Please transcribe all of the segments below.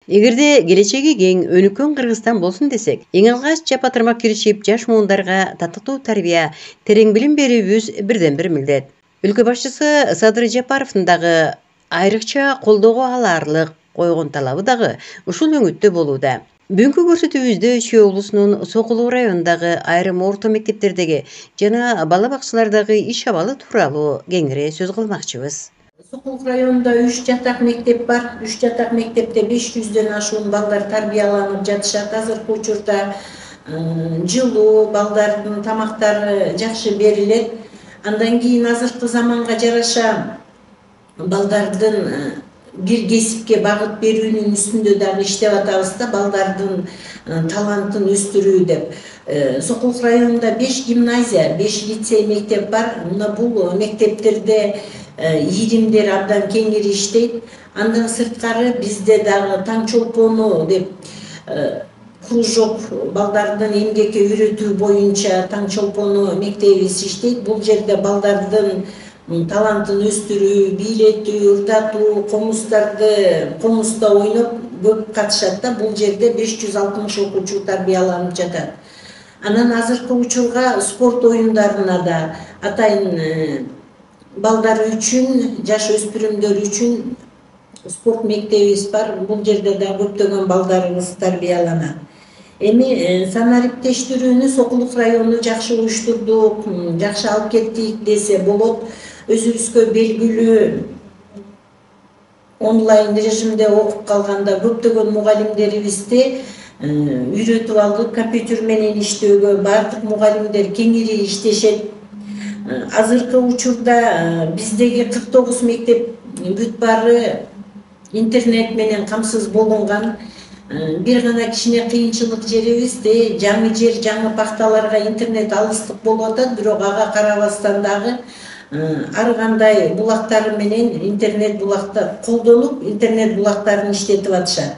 Эгерде келечеги кең өнүккөн Кыргызстан болсун десек, эң алгач жапа тармак киришип жаш муундарга татыктуу тарбия, терең билим берүүбүз бирден бир милдет. Өлкө башчысы Садыр Жапаровдун дагы айрыкча колдоого алаарлык койгон талабы дагы ушул өңүттө болууда. Бүгүнкү көрсөтүүбүздө Чүй облусунун Сокулуу районундагы айрым орто мектептердеги жана бала бакчалардагы иш абалы тууралуу кеңири сөз кылмакчыбыз. Сокулук районунда 3 жатак мектеп бар. 3 жатак мектепте 500дөн ашуун балдар тарбияланып жатышат. Азыркы учурда жылуу, балдардын тамактары жакшы берилет. Андан кийин азыркы заманга жараша балдардын бир кесипке багыт берүүнүн үстүндө дагы иштеп атабыз да, балдардын талантын өстүрүү деп. Сокулук районунда 5 гимназия, 5 лицей мектеп бар. Мына бул мектептерде ийримдер абдан кеңири иштейт. Андан сырткары бизде дагы таң чолпону деп кружок балдардын эмгекке үйрөтүү боюнча таң чолпону мектебибиз иштейт. Бул жерде балдардын талантын өстүрүү, бийлетүү, ырдатуу, комуста ойноп көп катышат да. Бул жерде 560 окуучу тарбияланып жатат. Анан азыркы учурга спорт оюндарына да атайын балдар үчүн, жаш өспүрүмдөр үчүн спорт мектебибиз бар. Бул жерде да көптөгөн балдарыбыз тарбияланат. Эми санариптештирүүнү Сокулук району жакшы уюштурдук, жакшы алып кеттик десе болот. Өзүбүзгө белгилүү онлайн режимде окуп калганда көптөгөн мугалимдерибизди үйрөтүп алдык компьютер менен иштөөгө. Бардык мугалимдер кеңири иштешет. Азыркы учурда биздеги 49 мектеп бүт баары интернет менен камсыз болунган. Бир гана кичине кыйынчылык жерибизде жаңы жер, жаңы пахталарга интернет алыстык болуп атат, бирок ага карабастан дагы ар кандай булактары менен интернет булактар колдонуп, интернет булактарын иштетип атышат.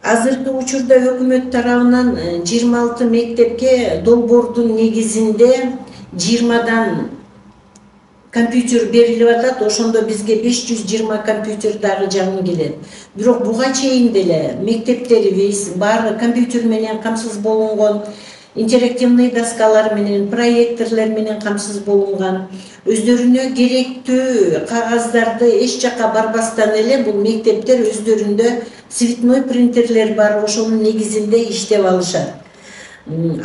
Азыркы учурда өкмөт тарабынан 26 мектепке долбоордун негизинде 20дан компьютер берилип атат. Ошондо бизге 520 компьютер дагы жаңы келет. Бирок буга чейин деле мектептерибиз баары компьютер менен камсыз болунган, интерактивный доскалар менен, проекторлор менен камсыз болунган. Өздөрүнө керектүү кагаздарды эч жакка барбастан эле бул мектептер өздөрүндө цветной принтерлер бар, ошонун негизинде иштеп алышат.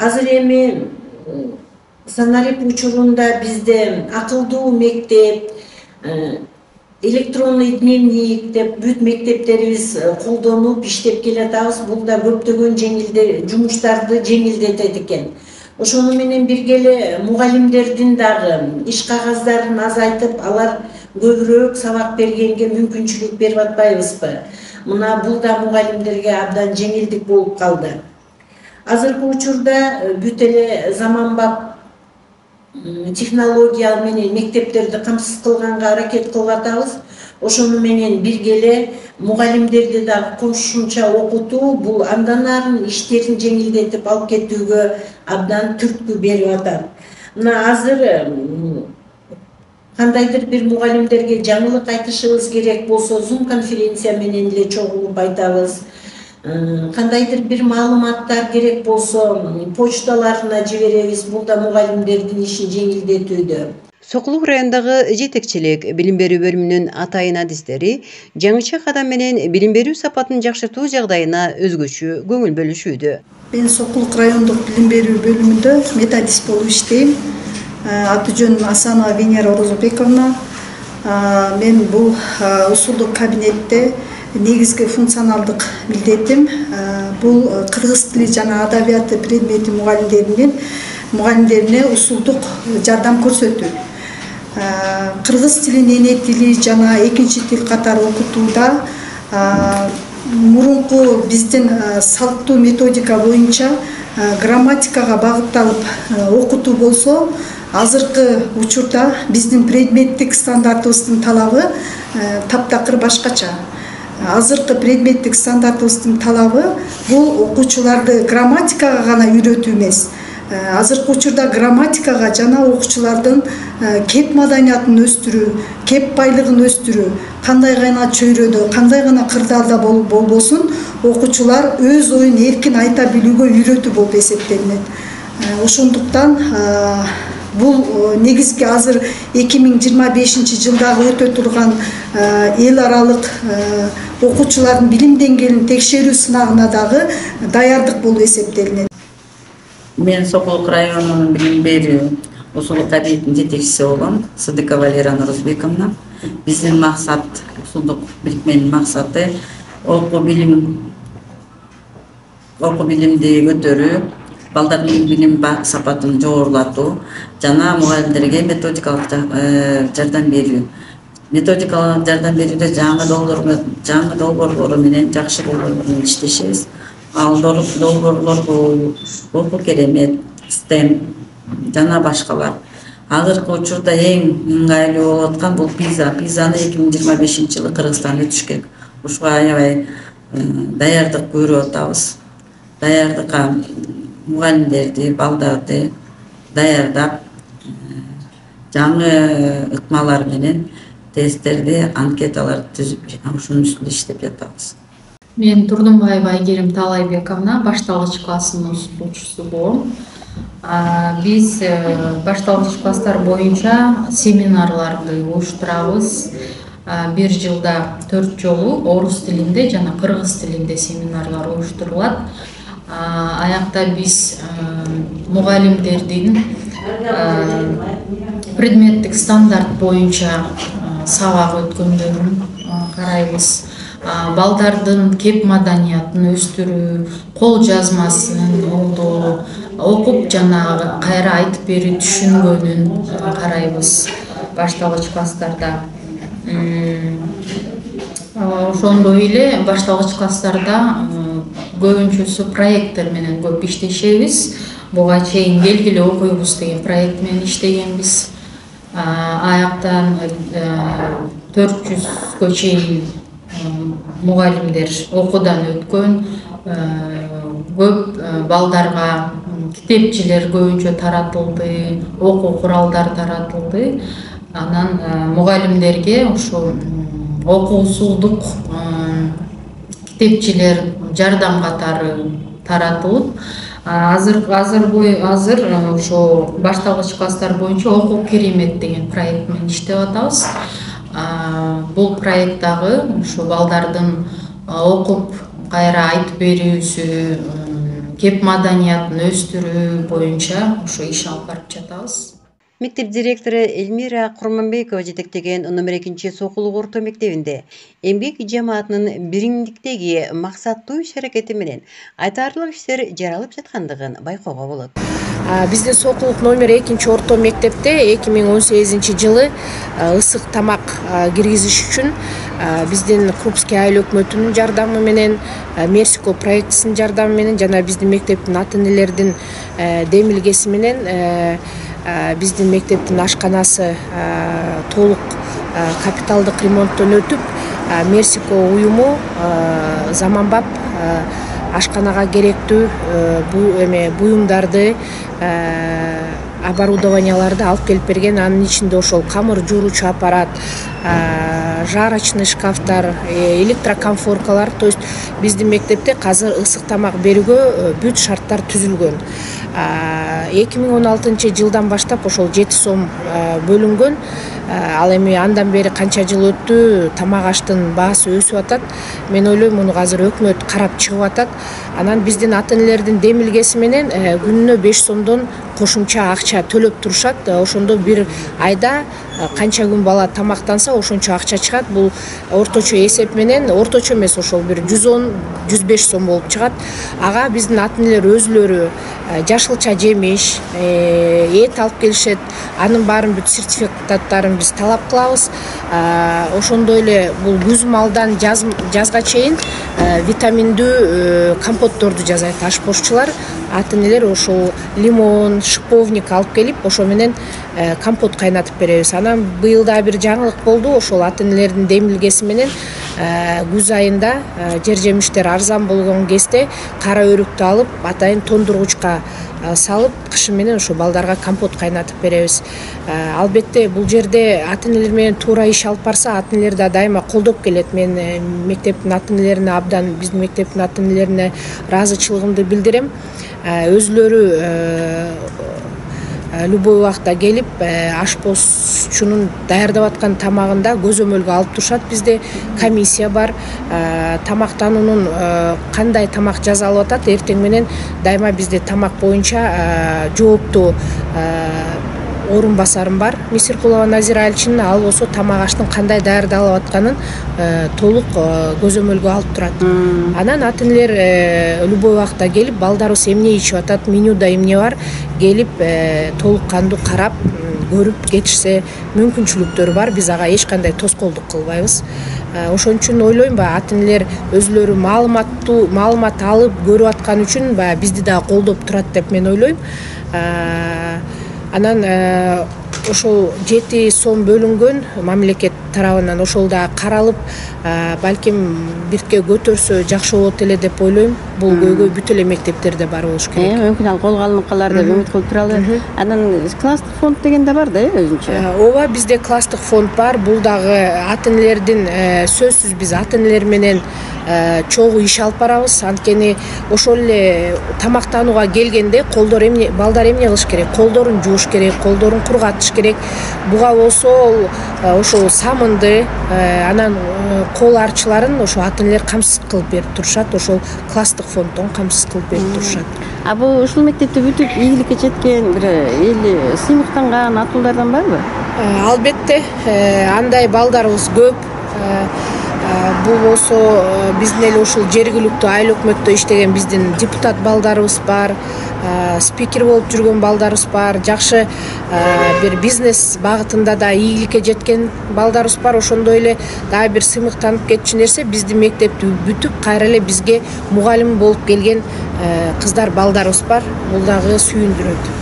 Азыр эми санарип учурунда бизде акылдуу мектеп, электронный дневник деп бүт мектептерибиз колдонуп иштеп келатабыз. Бул да көптөгөн жумуштарды жеңилдетет экен. Ошону менен бирге эле мугалимдердин дагы иш кагаздарын азайтып, алар көбүрөөк сабак бергенге мүмкүнчүлүк берип атпайбызбы? Мына бул да мугалимдерге абдан жеңилдик болуп калды. Азыркы учурда бүт эле заманбап технология менен мектептерди камсыз кылганга аракет кылып атабыз. Ошону менен бирге эле мугалимдерди дагы кошумча окутуу бул андан арын иштерин жеңилдетип алып кетүүгө абдан түрткү берип атат. Мына азыр кандайдыр бир мугалимдерге жаңылык айтышыбыз керек болсо, Zoom конференция менен эле чогулуп айтабыз. Кандайдыр бир маалыматтар керек болсо, почталарына жиберебиз. Бул да мугалимдердин ишин жеңилдетүүдө. Сокулук районундагы жетекчилик билим берүү бөлүмүнүн атайын адистери жаңыча кадам менен билим берүү сапатын жакшыртуу жагдайына өзгөчө көңүл бөлүшүүдө. Мен Сокулук райондук билим берүү бөлүмүндө методист болуп иштейм. Аты жөнүм Асанова Венера Орозбековна. Мен бул усулдук кабинетте негизги функционалдык милдетим бул кыргыз тили жана адабияты предмети мугалимдерине усулдук жардам көрсөтүү. Кыргыз тилин эне тили жана экинчи тил катары окутууда мурунку биздин салттуу методика боюнча грамматикага багытталып окутуу болсо, азыркы учурда биздин предметтик стандартыбыздын талабы таптакыр башкача. Азыркы предметтик стандартыбыздын талабы бул окуучуларды грамматикага гана үйрөтүү эмес, азыркы учурда грамматикага жана окуучулардын кеп маданиятын өстүрүү, кеп байлыгын өстүрүү, кандай гана чөйрөдө, кандай гана кырдаалда болбосун, окуучулар өз оюн эркин айта билүүгө үйрөтүү болуп эсептелинет. Ошондуктан бул негизги азыр 2025-жылдагы өтө турган эл аралык окуучулардын билим деңгээлин текшерүү сынагына дагы даярдык болуп эсептелинет. Мен Сокулук районунун билим берүү усулдук кабинетинин жетекчиси болом, Сыдыкова Валерия Нурузбековна. Биздин максат, усулдук бирикменин максаты окуу билимди көтөрүү, балдардын билим сапатын жогорулатуу жана мугалимдерге методикалык жардам берүү. Методикалык жардам берүүдө жаңы долбоорлор менен жакшы долбоорлор менен иштешебиз. Ал долбоорлор бул окуу керемет, STEM жана башкалар. Азыркы учурда эң ыңгайлуу болуп аткан бул PISA. PISAны 2025-жылы Кыргызстанда өтүш керек. Ушуга аябай даярдык көрүп атабыз. Даярдыкка мугалимдерди, балдарды даярдап, жаңы ыкмалар менен тесттерди, анкеталарды түзүп, ушунун үстүндө иштеп жатабыз. Мен Турдунбаева Айгерим Талайбековна, башталгыч классынын окуучусу болом. Биз башталгыч класстар боюнча семинарларды уюштурабыз. Бир жылда 4 жолу орус тилинде жана кыргыз тилинде семинарлар уюштурулат. Аякта биз мугалимдердин предметтик стандарт боюнча сабак өткөндөрүн карайбыз. Балдардын кеп маданиятын өстүрүү, кол жазмасын оңдоо, окуп жана кайра айтып берүү түшүнгөнүн карайбыз башталгыч класстарда. Ошондой эле башталгыч класстарда көбүнчөсү проекттер менен көп иштешебиз. Буга чейин келгиле окуйбуз деген проект менен иштегенбиз. Аяктан 400гө чейин мугалимдер окуудан өткөн, көп балдарга китепчилер көбүнчө таратылды, окуу куралдар таратылды. Анан мугалимдерге ошо окуусулдук китепчилер жардам катары таратылып, азыр ошо башталгыч класстар боюнча окуу керемет деген проект менен иштеп атабыз. Бул проект дагы ошо балдардын окуп кайра айтып берүүсү, кеп маданиятын өстүрүү боюнча ошо иш алып барып жатабыз. Мектеп директору Эльмира Курманбекова жетектеген номер 2 Сокулук орто мектебинде эмгек жамаатынын биримдиктеги максаттуу иш-аракети менен айтарлык иштер жаралып жаткандыгын байкоого болот. Биздин Сокулук номер 2 орто мектепте 2018-жылы ысык тамак киргизиш үчүн биздин Крупский айыл өкмөтүнүн жардамы менен, Мерсико проектисинин жардамы менен жана биздин мектептин ата-энелердин демилгеси менен биздин мектептин ашканасы толук капиталдык ремонттон өтүп, Мерсико уюму заманбап ашканага керектүү буюмдарды, оборудованияларды алып келип берген. Анын ичинде ошол камыр жууручу аппарат, жарочный шкафтар, электроконфоркалар. То есть биздин мектепте азыр ысык тамак берүүгө бүт шарттар түзүлгөн. 2016-жылдан баштап ошол 7 сом бөлүнгөн. Ал эми андан бери канча жыл өттү, тамак аштын баасы өсүп атат. Мен ойлойм, муну азыр өкмөт карап чыгып атат. Анан биздин ата-энелердин демилгеси менен күнүнө 5 сомдон кошумча акча төлөп турушат. Ошондо бир айда канча күн бала тамактанса ошончо акча чыгат. Бул орточо эсеп менен, орточо эмес, ошол бир 110-105 сом болуп чыгат. Ага биздин ата-энелер өзүлөрү жашылча жемиш, эт алып келишет. Анын баарын бүт сертификаттарын биз талап кылабыз. Ошондой эле бул күз малдан жазга чейин витаминдүү компотторду жасайт ашпозчулар. Ата-энелер ошол лимон, шиповник алып келип, ошо менен компот кайнатып беребиз. Анан быйыл да бир жаңылык болду. Ошол ата-энелердин демилгеси менен күз айында жер жемиштер арзан болгон кезде кара өрүктү алып атайын тондургучка салып кышы менен ошо балдарга компот кайнатып беребиз. Албетте бул жерде ата энелер менен туура иш алып барса, ата энелер да дайыма колдоп келет. Мен мектептин ата энелерине абдан, биздин мектептин ата энелерине ыраазычылыгымды билдирем. Өзлөрү любой убакта келип ашпозчунун даярдап аткан тамагында көзөмөлгө алып турушат. Бизде комиссия бар. Тамактануунун кандай тамак жасалып атат, эртең менен дайыма бизде тамак боюнча жооптуу орун басарым бар. Мисиркулова Назира Аличевна, ал болсо тамак аштын кандай даярдалып атканын толук көзөмөлгө алып турат. Анан ата энелер любой убакта келип, балдарыбыз эмне ичип атат, менюда эмне бар, келип толук кандуу карап, көрүп кетишсе мүмкүнчүлүктөрү бар. Биз ага эч кандай тоскоолдук кылбайбыз. Ошон үчүн ойлойм, ата энелер өзлөрү маалымат алып көрүп аткан үчүн бизди дагы колдоп турат деп мен ойлойм. Анан ошол 7 сом бөлүнгөн мамлекет тарабынан ошол да каралып, балким бирке көтөрсө жакшы болот эле деп ойлойм. Бул көйгөй бүт эле мектептерде бар болуш керек. Мүмкүн ал колго алынып калар деп үмүт кылып туралы. Анан класстык фонд деген да бар да, өзүнчө. Ооба, бизде класстык фонд бар. Бул дагы ата энелердин сөзсүз биз ата энелер менен чогуу иш алып барабыз. Анткени ошол эле тамактанууга келгенде балдар эмне кылыш керек? Колдорун жууш керек, колдорун кургатыш керек. Буга болсо ошол самынды, анан кол арчыларын ошо ата энелер камсыз кылып берип турушат. Ошол класстык фонддон камсыз кылып берип турушат. Бул ушул мектепти бүтүп ийгиликке жеткен бир эл сыймыктанган атуулардан барбы? Албетте, андай балдарыбыз көп. Бул болсо биздин эле ушул жергиликтүү айыл өкмөттө иштеген биздин депутат балдарыбыз бар, спикер болуп жүргөн балдарыбыз бар, жакшы бир бизнес багытында да ийгиликке жеткен балдарыбыз бар. Ошондой эле дагы бир сыймыктанып кетчү нерсе, биздин мектепти бүтүп кайра эле бизге мугалим болуп келген кыздар балдарыбыз бар. Бул дагы сүйүндүрөт.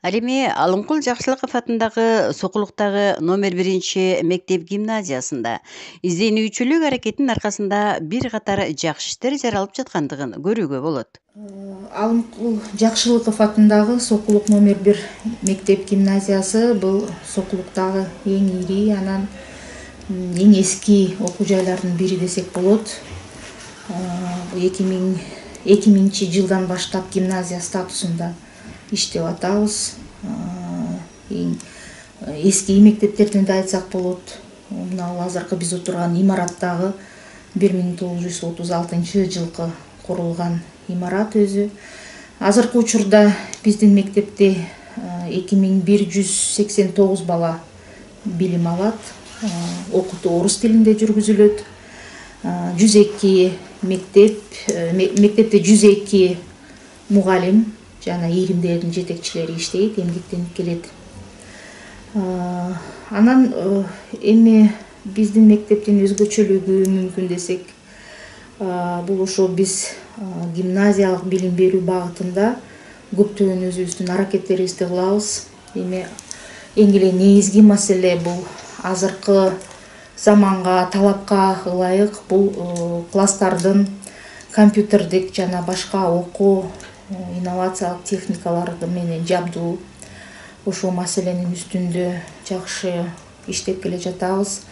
Ал эми Алымкул Жакшылыков атындагы Сокулуктагы номер 1 мектеп гимназиясында изденүүчүлүк аракетинин аркасында бир катар жакшы иштер жаралып жаткандыгын көрүүгө болот. Алымкул Жакшылыков атындагы Сокулук номер 1 мектеп гимназиясы бул Сокулуктагы эң ири, анан эң эски окуу жайлардын бири десек болот. 2000 жылдан баштап гимназия статусунда иштеп атабыз. Эң эски мектептерден да айтсак болот. Мына азыркы биз отурган имараттагы 1936 жылкы курулган имарат өзү. Азыркы учурда биздин мектепте 2189 бала билим алат. Окутуу орус тилинде жүргүзүлөт. 102 мектепте 102 мугалим жана ийримдердин жетекчилери иштейт, эмгектенип келет. Анан эми биздин мектептин өзгөчөлүгү мүмкүн десек, бул ошо биз гимназиялык билим берүү багытында көптөгөн өзүбүздүн аракеттерибизди кылабыз. Эми эң эле негизги маселе бул азыркы заманга, талапка ылайык бул класстардын компьютердик жана башка окуу инновациялык техникалар менен жабдуу. Ошол маселенин үстүндө жакшы иштеп келе жатабыз.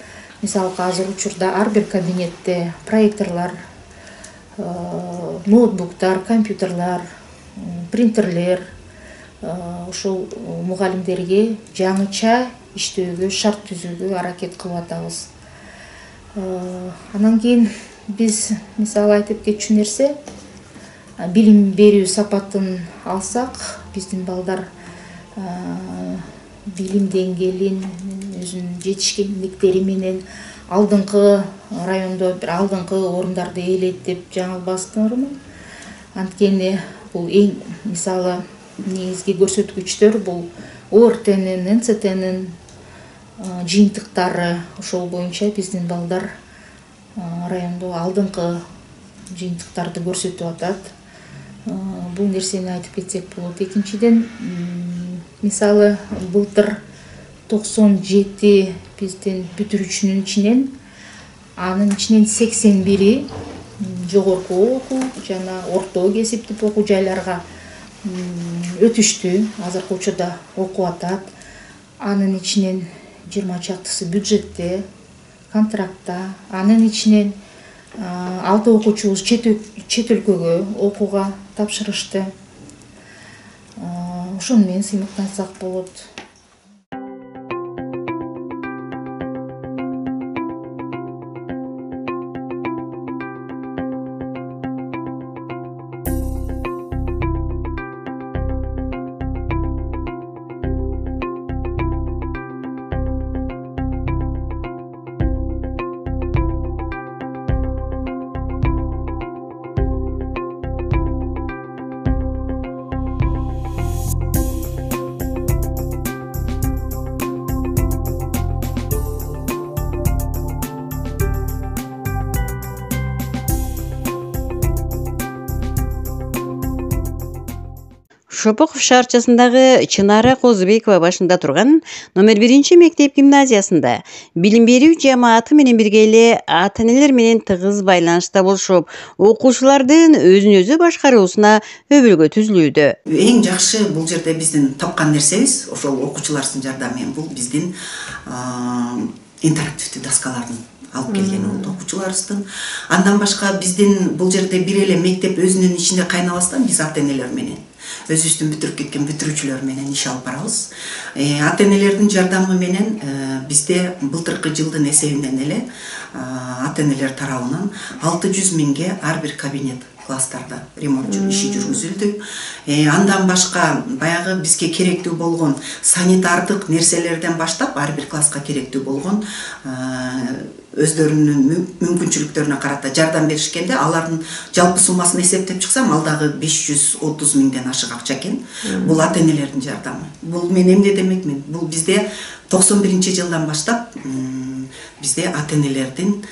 Мисалга азыр учурда ар бир кабинетте проекторлор, ноутбуктар, компьютерлар, принтерлер ошол мугалимдерге жаңыча иштөөгө, шарт түзүүгө аракет кылып атабыз. Анан кийин биз мисалы айтып кетчү нерсе, билим берүү сапатын алсак, биздин балдар билим деңгээлин, өзүнүн жетишкендиктери менен алдыңкы райондо бир алдыңкы орундарды ээлейт деп жаңылбасканмын. Анткени бул эң мисалы негизги көрсөткүчтөр бул ОРТнин, НЦТнин жыйынтыктары, ошол боюнча биздин балдар райондо алдыңкы жыйынтыктарды көрсөтүп атат. Бул нерсени айтып кетсек болот. Экинчиден, мисалы былтыр 97 биздин бүтүрүүчүнүн ичинен, анын ичинен 81 жогорку окуу жана орто кесиптик окуу жайларга өтүштү. Азыркы учурда окуп атат. Анын ичинен 20 чактысы бюджетте, контрактта. Анын ичинен 6 окуучубуз чет өлкөгө окууга тапшырышты. Ошону менен сыймыктансак болот. Шопоков шаарчасындагы Чынара Козубекова башында турган номер 1 мектеп гимназиясында билим берүү жамааты менен бирге эле ата-энелер менен тыгыз байланышта болушуп, окуучулардын өзүн өзү башкаруусуна өбөлгө түзүлүүдө. Эң жакшы бул жерде биздин тапкан нерсебиз ошол окуучулардын жардамы менен бул биздин интерактивдүү доскалардын алып келген болду окуучуларыбыздын. Андан башка биздин бул жерде бир эле мектеп өзүнүн ичинде кайнабастан биз ата-энелер менен өзүбүздүн бүтүрүп кеткен бүтүрүүчүлөр менен иш алып барабыз. Ата-энелердин жардамы менен бизде былтыркы жылдын эсебинен эле ата-энелер тарабынан 600 миңге ар бир кабинет класстарда ремонт иши жүргүзүлдү. Андан башка баягы бизге керектүү болгон санитардык нерселерден баштап ар бир класска керектүү болгон өздөрүнүн мүмкүнчүлүктөрүнө карата жардам беришкенде, алардын жалпы суммасын эсептеп чыксам, ал дагы 530 миңден ашык акча экен. Бул ата-энелердин жардамы. Бул мен эмне демекмин? Бул бизде 91-жылдан баштап бизде ата-энелердин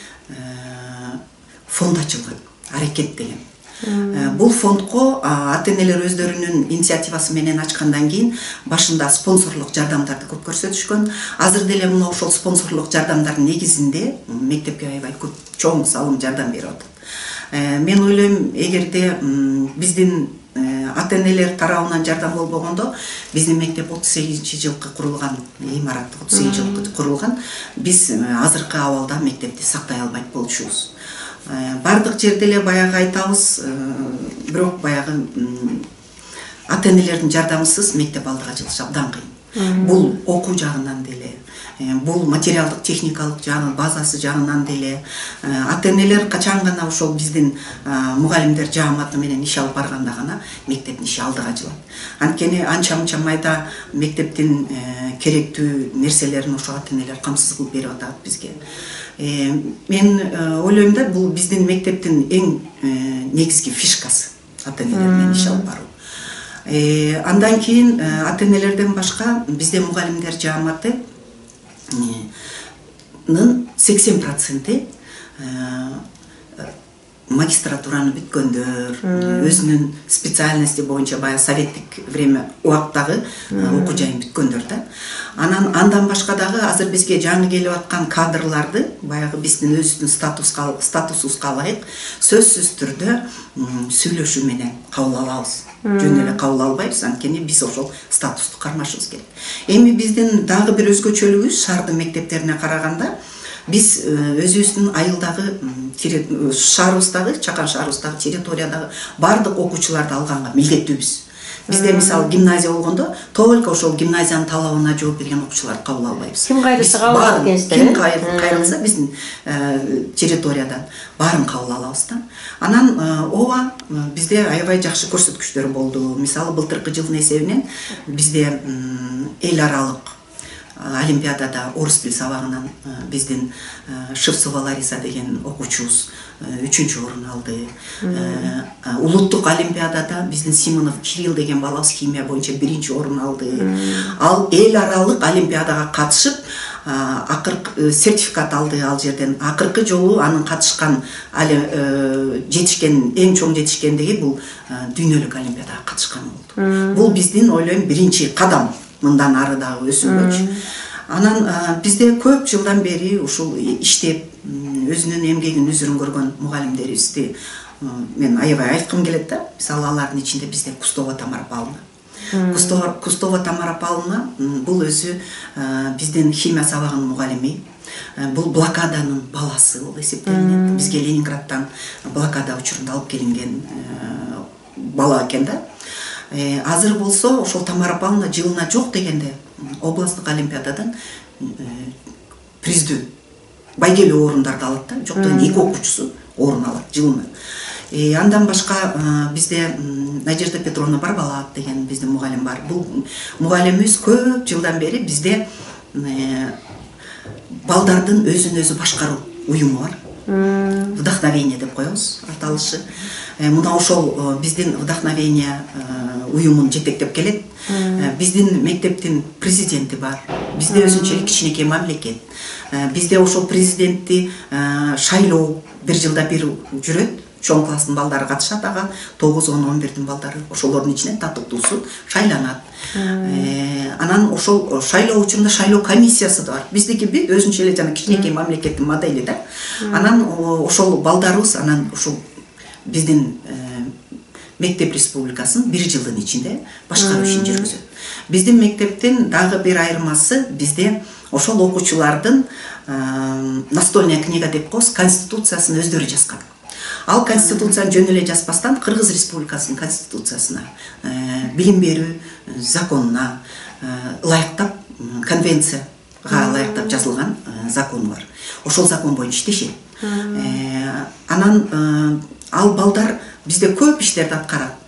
фонд ачылган, аракет деген. Бул фондко ата-энелер өздөрүнүн инициативасы менен ачкандан кийин башында спонсорлук жардамдарды көп көрсөтүшкөн. Азыр деле мына ошол спонсорлук жардамдардын негизинде мектепке аябай көп чоң салым жардам берип атат. Мен ойлойм, эгерде биздин ата-энелер тарабынан жардам болбогондо, биздин мектеп 38-жылкы курулган, имарат 38-жылкы курулган, биз азыркы абалда мектепти сактай албайт болчубуз. Бардык жерде эле баягы айтабыз, бирок баягы ата-энелердин жардамысыз мектеп алдыга жылыш абдан кыйын. Бул окуу жагынан деле, бул материалдык техникалык жагы, базасы жагынан деле ата-энелер качан гана ошол биздин мугалимдер жааматы менен иш алып барганда гана мектептин иши алдыга жылат. Анткени анча-мынча майда мектептин керектүү нерселерин ошо ата-энелер камсыз кылып берип атат бизге. Мен ойлойм да, бул биздин мектептин эң негизги фишкасы ата-энелер менен иш алып баруу. Андан кийин ата-энелерден башка бизде мугалимдер жааматы 80% магистратураны бүткөндөр, өзүнүн специальности боюнча бая советтик время убактагы окуу жайын бүткөндөр да. Андан башка дагы азыр бизге жаңы келип аткан кадрларды баягы биздин өзүбүздүн статусубузга ылайык сөзсүз түрдө сүйлөшүү менен кабыл алабыз. Жөн эле кабыл албайбыз, анткени биз ошол статусту кармашыбыз керек. Эми биздин дагы бир өзгөчөлүгүбүз шаардын мектептерине караганда, биз өзүбүздүн айылдагы шаарыбыздагы, Чакан шаарыбыздагы территориядагы бардык окуучуларды алганга милдеттүүбүз. Бизде мисалы гимназия болгондо только ошол гимназиянын талабына жооп берген окуучуларды кабыл албайбыз. Ким кайрылса кабыл алат экенсиздер. Ким кайрылса биздин территориядан баарын кабыл алабыз да. Анан ооба бизде аябай жакшы көрсөткүчтөр болду. Мисалы былтыркы жылдын эсебинен бизде эл аралык олимпиадада орыс тил сабагынан биздин Шевцова Лариса деген окуучубуз 3-чү орун алды. Улуттук олимпиадада биздин Симонов Кирилл деген балабыз химия боюнча 1-чи орун алды. Ал эл аралык олимпиадага катышып сертификат алды ал жерден. Акыркы жолу анын катышкан жетишкен эң чоң жетишкендиги бул дүйнөлүк олимпиадага катышкан болду. Бул биздин ойлойм 1-чи кадам. Мындан ары дагы өсүнгөчү. Анан бизде көп жылдан бери ушул иштеп, өзүнүн эмгегин үзүрүн көргөн мугалимдерибизди мен аябай айткым келет да. Мисалы алардын ичинде бизде Кустова Тамара Павловна. Кустова Тамара Павловна бул өзү биздин химия сабагынын мугалими. Бул блокаданын баласы болуп эсептелинет. Бизге Ленинградтан блокада учурунда алып келинген бала экен да. Азыр болсо ошол Тамара Павловна жылына жок дегенде областтык олимпиададан приздүү байгелүү орундарды алат да. Жок дегенде 2 окуучусу орун алат жылына. Андан башка бизде Надежда Петровна Барбалат деген биздин мугалим бар. Бул мугалимибиз көп жылдан бери бизде балдардын өзүн өзү башкаруу уюму бар. Вдохновение деп коебуз аталышы. Мына ошол биздин вдохновение уюмун жетектеп келет. Биздин мектептин президенти бар. Бизде өзүнчө кичинекей мамлекет. Бизде ошол президентти шайлоо 1 жылда бир жүрөт. Чоң класстын балдары катышат, ага 9, 10, 11-дин балдары ошолордун ичинен татыктуусу шайланат. Анан ошол шайлоо учурунда шайлоо комиссиясы да бар. Биздики өзүнчө эле жана кичинекей мамлекеттин модели да. Анан ошол балдарыбыз анан ошол биздин мектеп республикасын 1 жылдын ичинде башкаруу ишин жүргүзөт. Биздин мектептин дагы бир айырмасы бизде ошол окуучулардын настольная книга деп коебуз, конституциясын өздөрү жазган. Ал конституцияны жөн эле жазбастан Кыргыз республикасынын конституциясына, билим берүү законуна ылайыктап, конвенцияга ылайыктап жазылган закон бар. Ошол закон боюнча иштешет. Анан ал балдар бизде көп иштерди аткарат.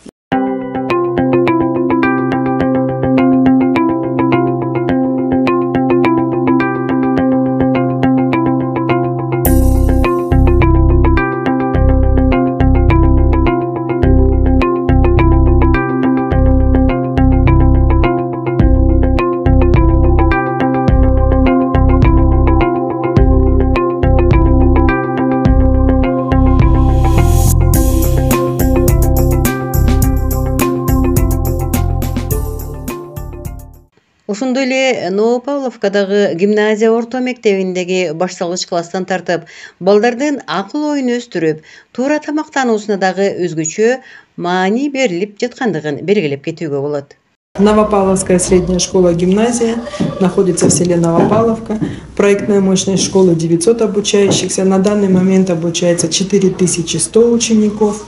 Ошондой эле Новопавловкадагы гимназия орто мектебиндеги башталгыч класстан тартып, балдардын акыл оюн өстүрүп, туура тамактануусуна дагы өзгөчө маани берилип жаткандыгын белгилеп кетүүгө болот. Новопавловская средняя школа-гимназия находится в селе Новопавловка. Проектная мощность школы 900 обучающихся. На данный момент обучается 4100 учеников.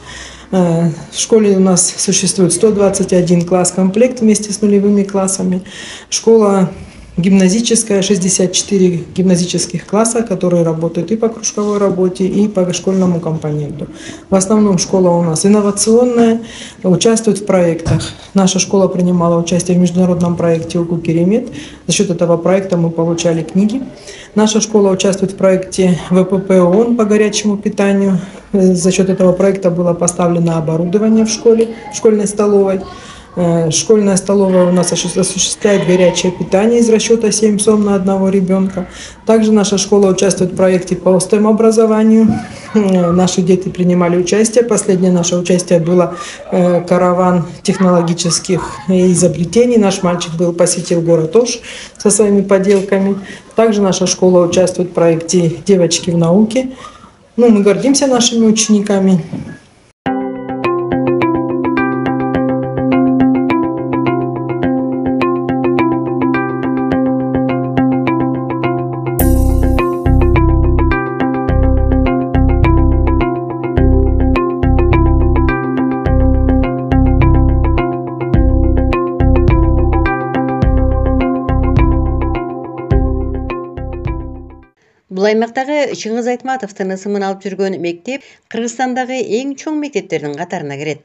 В школе у нас существует 121 класс-комплект вместе с нулевыми классами. Школа гимназическая, 64 гимназических класса, которые работают и по кружковой работе, и по школьному компоненту. В основном школа у нас инновационная, участвует в проектах. Наша школа принимала участие в международном проекте «Уку Керемет». За счет этого проекта мы получали книги. Наша школа участвует в проекте ВПП ООН по горячему питанию. За счет этого проекта было поставлено оборудование в школе, в школьной столовой. Школьная столовая у нас осуществляет горячее питание из расчета 7 сом на одного ребенка. Также наша школа участвует в проекте по STEM-образованию. Наши дети принимали участие. Последнее наше участие было караван технологических изобретений. Наш мальчик посетил город Ош со своими поделками. Также наша школа участвует в проекте «Девочки в науке». Мы гордимся нашими учениками. Бул аймактагы Чыңгыз Айтматовдун ысымын алып жүргөн мектеп Кыргызстандагы эң чоң мектептердин катарына кирет.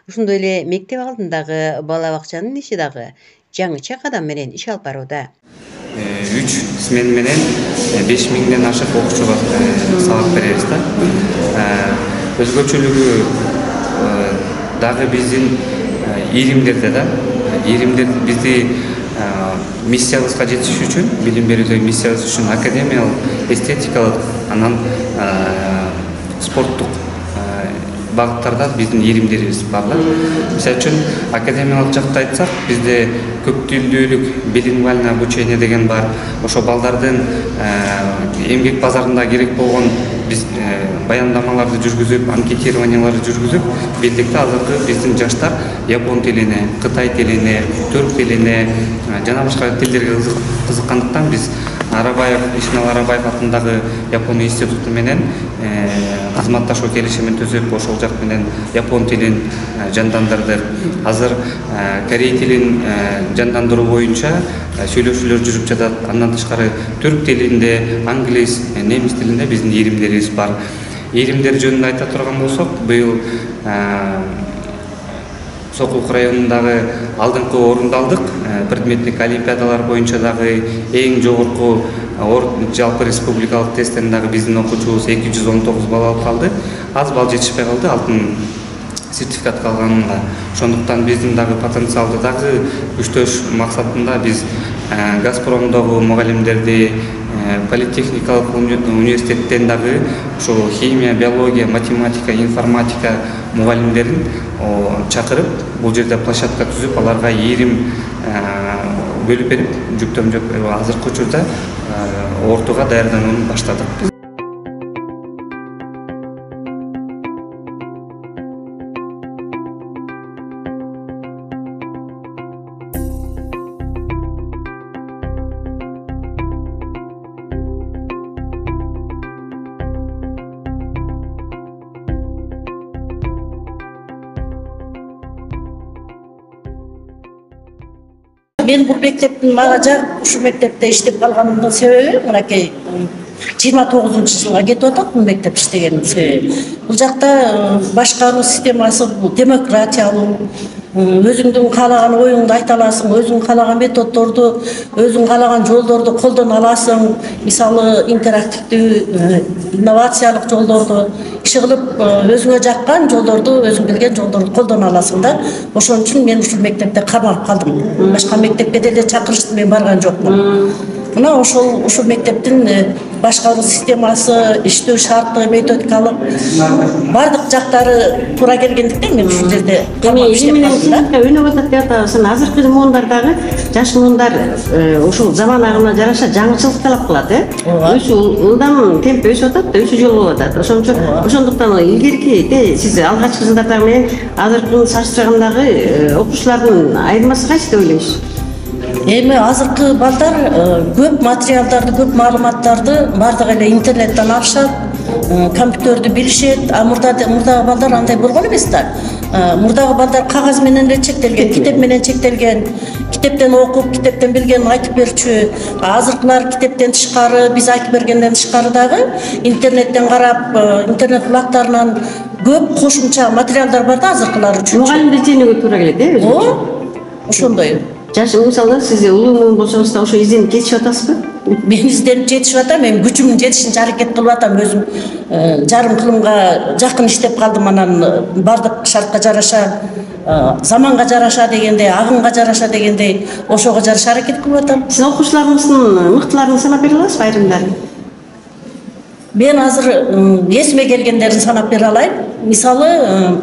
Ошондой эле мектеп алдындагы бала бакчанын иши дагы жаңыча кадам менен иш алып барууда. 3 смен менен 5000ден ашык окуучуга сабак беребиз да. Өзгөчөлүгү дагы биздин иримдерде да. Иримдер бизди миссиябызга жетиш үчүн, билим берүүдө миссиябыз үчүн академиялык, эстетикалык, анан спорттук багыттарда биздин иримдерибиз бар да. Мисалы үчүн академиялык жакта айтсак, бизде көп тилдүүлүк, билингвальное обучение деген бар. Ошо балдардын эмгек базарында керек болгон биз баяндамаларды жүргүзүп, анкетированияларды жүргүзүп, билдикте азыркы биздин жаштар япон тилине, кытай тилине, түрк тилине жана башка тилдерге кызыккандыктан биз Ишмел Арабаев атындагы Япон институту менен кызматташуу келишимин түзүп, ошол жак менен япон тилин жандандырдык. Азыр корей тилин жандандыруу боюнча сүйлөшүүлөр жүрүп жатат. Андан тышкары түрк тилинде, англис, немис тилинде биздин иримдерибиз бар. Иримдер жөнүндө айта турган болсок, быйыл Сокулук районундагы алдыңкы орунду алдык. Предметник олимпиадалар боюнча дагы эң жогорку жалпы республикалык тесттен дагы биздин окуучубуз 219 балл алып калды. Аз балл жетишпей калды алтын сертификатка алганга. Ошондуктан биздин дагы потенциалды дагы күчтөш максатында биз Газпромдогу мугалимдерди, политехникалык университеттен дагы ошо химия, биология, математика, информатика мугалимдерин чакырып, бул жерде площадка түзүп, аларга ирим бөлүп берип, жүктөмдөп азыркы учурда ортого даярданууну баштадык. Мен бул мектептин мага жак ушул мектепте иштеп калганымдын себеби мынакей 29-жылга кетип атат бул мектеп иштегенин себеби. Бул жакта башкаруу системасы демократиялуу, өзүңдүн каалаган оюңду айта аласың, өзүң каалаган методдорду, өзүң каалаган жолдорду колдоно аласың. Мисалы интерактивдүү, инновациялык жолдорду иши кылып, өзүңө жаккан жолдорду, өзүң билген жолдорду колдоно аласың да. Ошон үчүн мен ушул мектепте кармалып калдым. Башка мектепке деле чакырышты, мен барган жокмун. Мына ошол мектептин башкаруу системасы, иштөө шарттыгы, методикалык бардык жактары туура келгендиктен мен ушул жерде кармалып иштеп калдым да. Өнүгүп атат деп атабыз. Азыркы муундардагы жаш муундар ушул заман агымына жараша жаңычылык талап кылат, ылдам темп өсүп атат, өсүү жолу болуп атат. Ошондуктан илгерки сиз алгачкы жылдардагы менен азыркы салыштыргандагы окуучулардын айырмасы кайсы деп ойлойсуз? Эми азыркы балдар көп материалдарды, көп маалыматтарды бардыгы эле интернеттен алышат, компьютерди билишет. Мурдагы балдар андай болгон эмес да. Мурдагы балдар кагаз менен эле чектелген, китеп менен чектелген. Китептен окуп, китептен билгенин айтып берчү. Азыркылар китептен тышкары, биз айтып бергенден тышкары дагы интернеттен карап, интернет булактарынан көп кошумча материалдар бар да азыркылар үчүн. Мугалимди изденүүгө туура келет, ошондой. Жаш мисалы сиз улуу муун болсоңуз да ошо изденип жетишип атасызбы? Мен изденип жетишип атам, мен күчүмдүн жетишинче аракет кылып атам. Өзүм жарым кылымга жакын иштеп калдым, анан бардык шартка жараша, заманга жараша дегендей, агымга жараша дегендей, ошого жараша аракет кылып атам. Сиз окуучуларыңыздын мыктыларын санап бере аласызбы, айрымдарын? Мен азыр эсиме келгендерин санап бере алайын. Мисалы,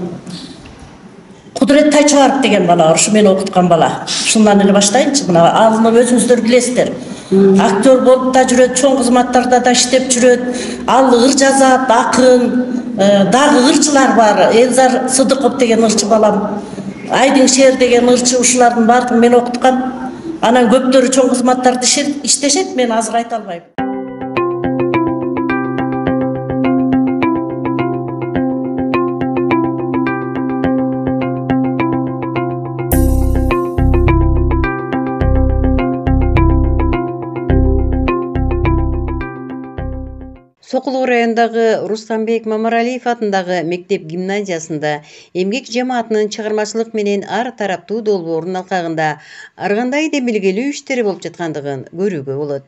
Кудурет Тайчыбаров деген бала, ушу мен окуткан бала. Ушундан эле баштайынчы. Мына алынып өзүңүздөр билесиздер. Актер болуп да жүрөт, чоң кызматтарда да иштеп жүрөт. Ал ыр жазат, акын, дагы ырчылар бар. Элзар Сыдыков деген ырчы балам, Айдын Шер деген ырчы, ушулардын баардыгын мен окуткам. Анан көптөрү чоң кызматтарда иштешет, мен азыр айта албайм. Сокулуу районундагы Рустамбек Мамаралиев атындагы мектеп гимназиясында эмгек жамаатынын чыгармачылык менен ар тараптуу долбоорунун алкагында ар кандай демилгелүү иштери болуп жаткандыгын көрүүгө болот.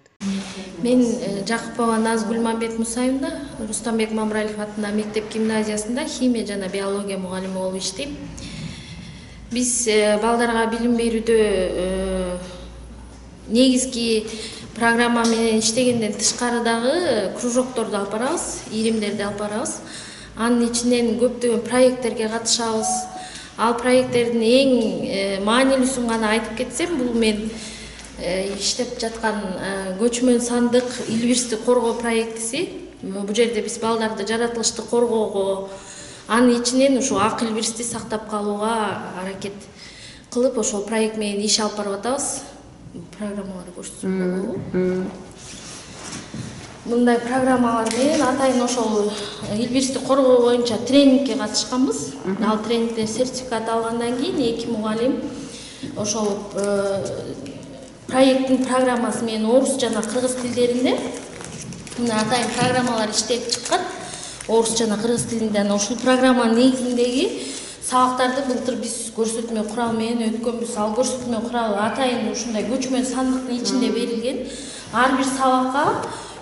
Мен Жакупова Назгүл Мамбет Мусаевна Рустамбек Мамаралиев атындагы мектеп гимназиясында химия жана биология мугалими болуп иштейм. Биз балдарга билим берүүдө негизги программа менен иштегенден тышкарыдагы кружокторду алып барабыз, иримдерди алып барабыз. Анын ичинен көптөгөн проекттерге катышабыз. Ал проекттердин эң маанилүүсүн гана айтып кетсем, бул мен иштеп жаткан көчмөн сандык илбирсти коргоо проектиси. Бул жерде биз балдарды жаратылышты коргоого, анын ичинен ушу ак илбирсти сактап калууга аракет кылып, ошол проект менен иш алып барып атабыз. Программалар көрсөтсөк болобу? Мындай программалар менен атайын ошол илбирсти коргоо боюнча тренингке катышканбыз. Ал тренингден сертификат алгандан кийин 2 мугалим ошол проекттин программасы менен орус жана кыргыз тилдеринде мына атайын программалар иштелип чыккан. Орус жана кыргыз тилинде ошол программанын негизиндеги сабактарды былтыр биз көрсөтмө курал менен өткөнбүз. Ал көрсөтмө куралы атайын ушундай көчмөн сандыктын ичинде берилген. Ар бир сабакка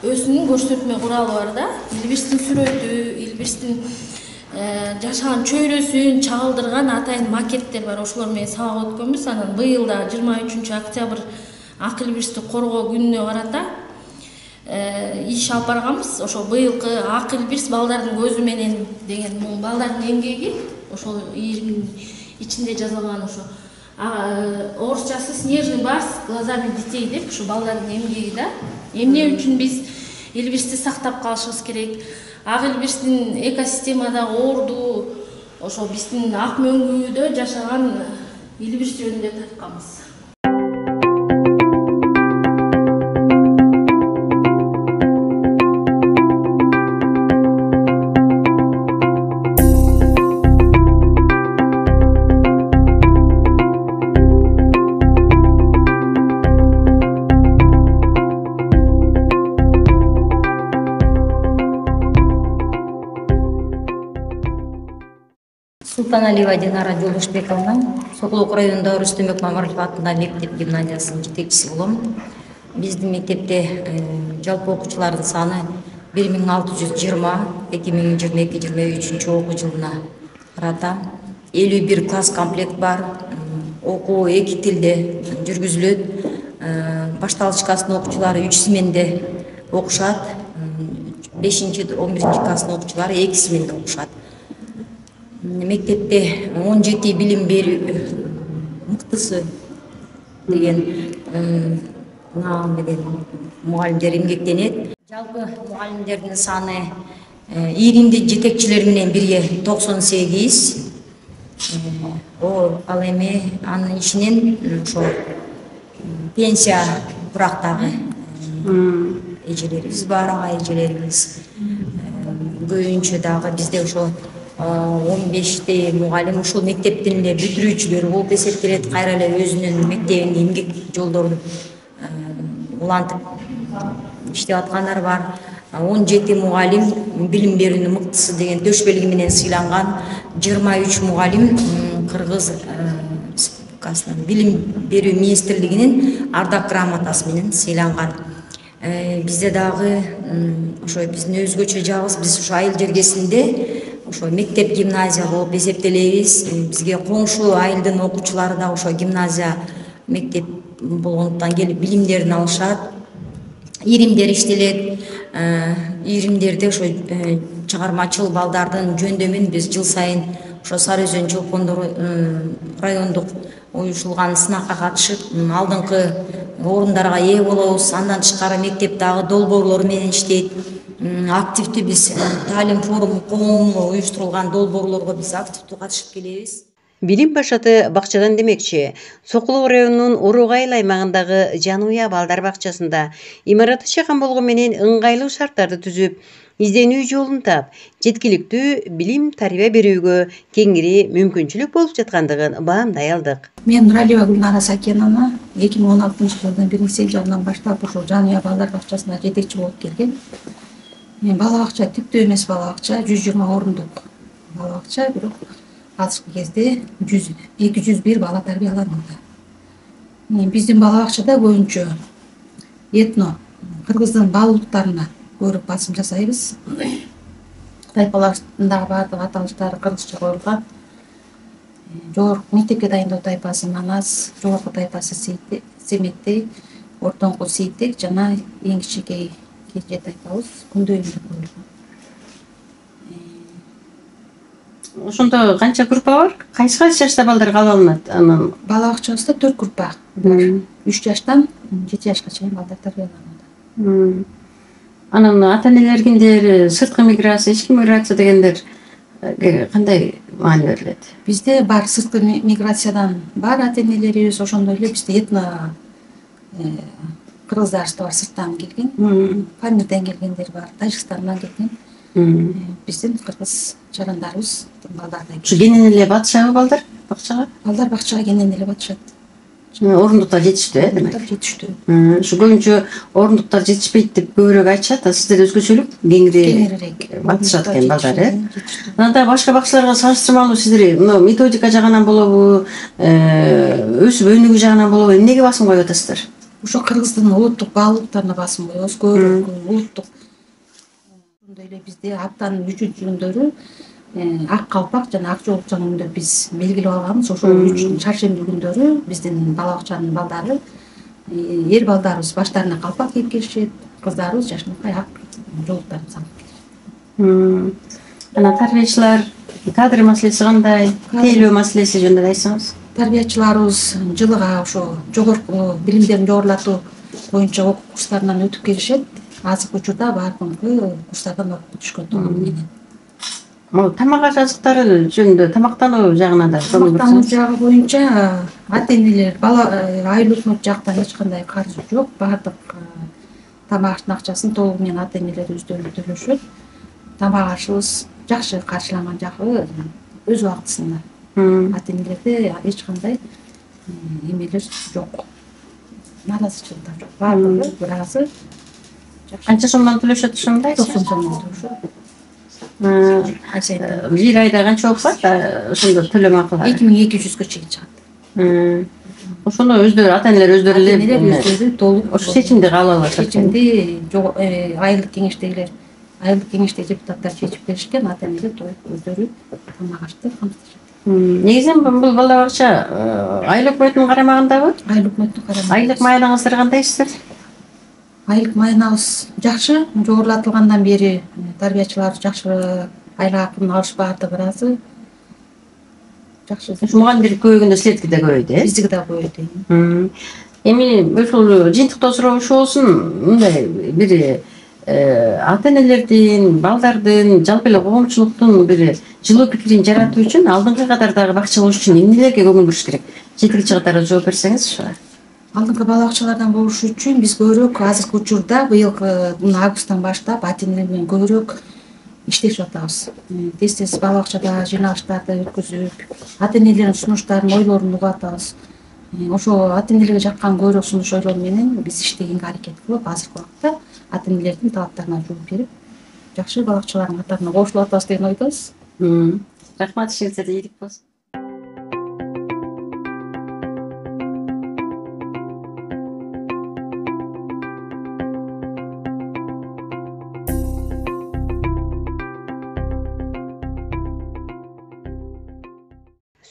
өзүнүн көрсөтмө куралы бар да. Илбирстин сүрөтү, илбирстин жашаган чөйрөсүн чагылдырган атайын макеттер бар. Ошолор менен сабак өткөнбүз. Анан быйыл да 23 октябрь ак илбирсти коргоо күнүнө карата иш алып барганбыз. Ошо быйылкы ак илбирс балдардын көзү менен деген бул балдардын эмгеги. Ошол иримдин ичинде жазылган ошо орусчасы снежный барс глазами детей деп ушу балдардын эмгеги да. Эмне үчүн биз илбирсти сактап калышыбыз керек? Ак илбирстин экосистемадагы орду ошо биздин ак мөңгүдө жашаган илбирс жөнүндө тартканбыз. Султаналиева Динара Жолдошбековна, Сокулук районунда Рустамбек Мамаралиев атындагы мектеп гимназиясынын жетекчиси болом. Биздин мектепте жалпы окуучулардын саны 1620, 2022-2023 окуу жылына карата 51 класс комплект бар. Окуу 2 тилде жүргүзүлөт. Башталыш класстын окуучулары 3 сменде окушат. 5-11 класстын окуучулары 2 сменде окушат. Мектепте 17 билим берүү мыктысы деген мугалимдер эмгектенет. Жалпы мугалимдердин саны иримди жетекчилер менен бирге 98. Ал эми анын ичинен ошо пенсия бурактагы эжелерибиз бар, ага эжелерибиз. Көбүнчө дагы бизде ошо 15 мугалим ушул мектептин эле бүтүрүүчүлөр болуп эсептелет. Кайра эле өзүнүн мектебинде эмгек жолдорун улантып иштеп аткандар бар. 17 мугалим билим берүүнүн мыктысы деген төш белги менен сыйланган. 23 мугалим Кыргыз Республикасынын билим берүү министрлигинин ардак грамотасы менен сыйланган. Бизде дагы ошо биздин өзгөчө жагыбыз, биз ошо айыл жергесинде ошо мектеп гимназия болуп эсептелебиз. Бизге коңшу айылдын окуучулары да ошо гимназия мектеп болгондуктан келип билимдерин алышат. Иримдер иштелет. Иримдерде ошо чыгармачыл балдардын жөндөмүн биз жыл сайын ошо Сары Өзөн чолкондору райондук уюшулган сынакка катышып, алдыңкы орундарга ээ болобуз. Андан тышкары мектеп дагы долбоорлор менен иштейт. Активдүү биз таалим форуму коомдуу уюштурулган долбоорлорго биз активдүү катышып келебиз. Билим башаты бакчадан демекчи, Сокулук районунун Уругайыл аймагындагы Жануя балдар бакчасында имараты чакан болгон менен ыңгайлуу шарттарды түзүп, изденүү жолун таап, жеткиликтүү билим тарбия берүүгө кеңири мүмкүнчүлүк болуп жаткандыгын баамдай алдык. Мен Нуралиева Гүлнара Сакеновна 2016 жылдын 1-сентябрынан баштап ушул Жануя балдар бакчасына жетекчи болуп келген. Бала бакча типтүү эмес бала бакча, 120 орундук бала бакча, бирок азыркы кезде 201 бала тарбияланууда. Биздин бала бакчада көбүнчө этно кыргыздын баалуулуктарына көрүп басым жасайбыз. Тайпаларындагы баардык аталыштар кыргызча коюлган. Жогорку мектепке дайындоо тайпасы Манас, жогорку тайпасы Семеттей, ортоңку Сейтек жана эң кичинекей Кече тайпабыз күндөгүндө коюлган. Ошондо канча группа бар? Кайсы жашта балдар кабыл алынат? Анан Бала бакчабызда 4 группа бар. 3 жаштан 7 жашка чейин балдар тарбияланууда. Анан ата-энелер кимдер, сырткы миграция, ички миграция дегендер кандай маани берилет? Бизде бар сырткы миграциядан бар ата-энелерибиз, ошондой эле бизде этно кыргыздар да бар, сырттан келген, Памирден келгендер бар, Тажикстандан келген. Биздин кыргыз жарандарыбыз балдардай. Ушу кенен эле батышабы балдар бакчага? Балдар бакчага кенен эле батышат. Орундуктар жетиштүү, демек. Жетиштүү. Ушу көбүнчө орундуктар жетишпейт деп көбүрөөк айтышат, сиздер өзгөчөлүк кеңири батышат экен балдар, Анан да башка бакчаларга салыштырмалуу сиздер методика жагынан болобу, өсүп өнүгүү жагынан болобу, эмнеге басым коюп атасыздар? Ошо кыргыздын улуттук баалуулуктарына басым коебуз, көбүрөөк улуттук. Ошондой эле бизде аптанын 3 күндөрү ак калпак жана ак жоолукчан күндө биз белгилеп алганбыз. Ошол 3 шаршемби күндөрү биздин бала бакчанын балдары, эр балдарыбыз баштарына калпак кийип келишет, кыздарыбыз жашынакай ак жоолуктарын салып келишет. Анан тарбиячылар кадр маселеси кандай, тейлөө маселеси жөнүндө айтсаңыз? Тарбиячыларыбыз жылыга ошо жогорку билимдерин жогорулатуу боюнча окуу курстарынан өтүп келишет. Азыркы учурда баардыгы курстардан окуп бүтүшкөн толугу менен. Тамак аш азыктары жөнүндө, тамактануу жагынан да тамактануу жагы боюнча ата-энелер айыл өкмөт жактан эч кандай каржы жок. Баардык тамак аштын акчасын толугу менен ата-энелер өздөрү төлөшөт. Тамак ашыбыз жакшы каршыланган жагы өз убактысында. Ата-энелерде эч кандай эмелер жок. Наразычылыктар жок. Баардыгы бир азы канча сомдон төлөшөт ошондой? 90 сомдон төлөшөт. Бир айда канча окушат? Ошондо төлөм акылы 2200-гө чейин чыгат. Ошону өздөрү ата-энелер өздөрү эле толук ошо чечимди кабыл алып атат. Чечимди айылдык кеңештеги депутаттар чечип келишкен, ата-энелер өздөрү тамак ашты камсыздашат. Негизинен бул бала бакча айыл өкмөтүнүн карамагындабы? Айыл өкмөтүнүн карамагында. Айлык маянаңыздар кандай сиздер? Айлык маянабыз жакшы, жогорулатылгандан бери тарбиячылар жакшы айлык акын алышпаарды бир азы. Жакшы. Мугалимдер көбөйгөндө силердики да көбөйдү, Биздики да көбөйдү. Эми ушул жыйынтыктоо суроошу болсун, мындай бир ата-энелердин, балдардын, жалпы эле коомчулуктун бир жылуу пикирин жаратуу үчүн алдыңкы катардагы бакча болуш үчүн эмнелерге көңүл буруш керек? Жетекчи катары жооп берсеңиз ушу. Алдыңкы бала бакчалардан болуш үчүн биз көбүрөөк азыркы учурда быйылкы августтан баштап ата-энелер менен көбүрөөк иштешип атабыз. Тез бала бакчада жыйналыштарды өткөзүп, ата-энелердин сунуштарын, ойлорун угуп атабыз. Ошо ата-энелерге жаккан көбүрөөк сунуш ойлор менен биз иштегенге аракет кылып, азыркы убакта ата-энелердин талаптарына жооп берип, жакшы бала бакчалардын катарына кошулуп атабыз деген ойдобуз. Рахмат, ишиңизде ийгилик болсун.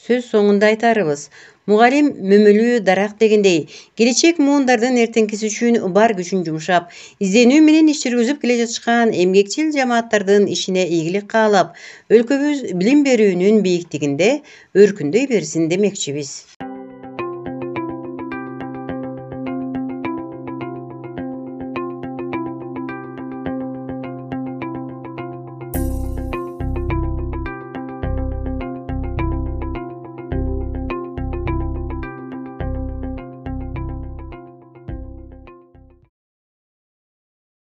Сөз соңунда айтарыбыз, мугалим мөмөлүү дарак дегендей, келечек муундардын эртеңкиси үчүн бар күчүн жумшап, изденүү менен иш жүргүзүп келе жатышкан эмгекчил жамааттардын ишине ийгилик каалап, өлкөбүз билим берүүнүн бийиктигинде өркүндөй берсин демекчибиз.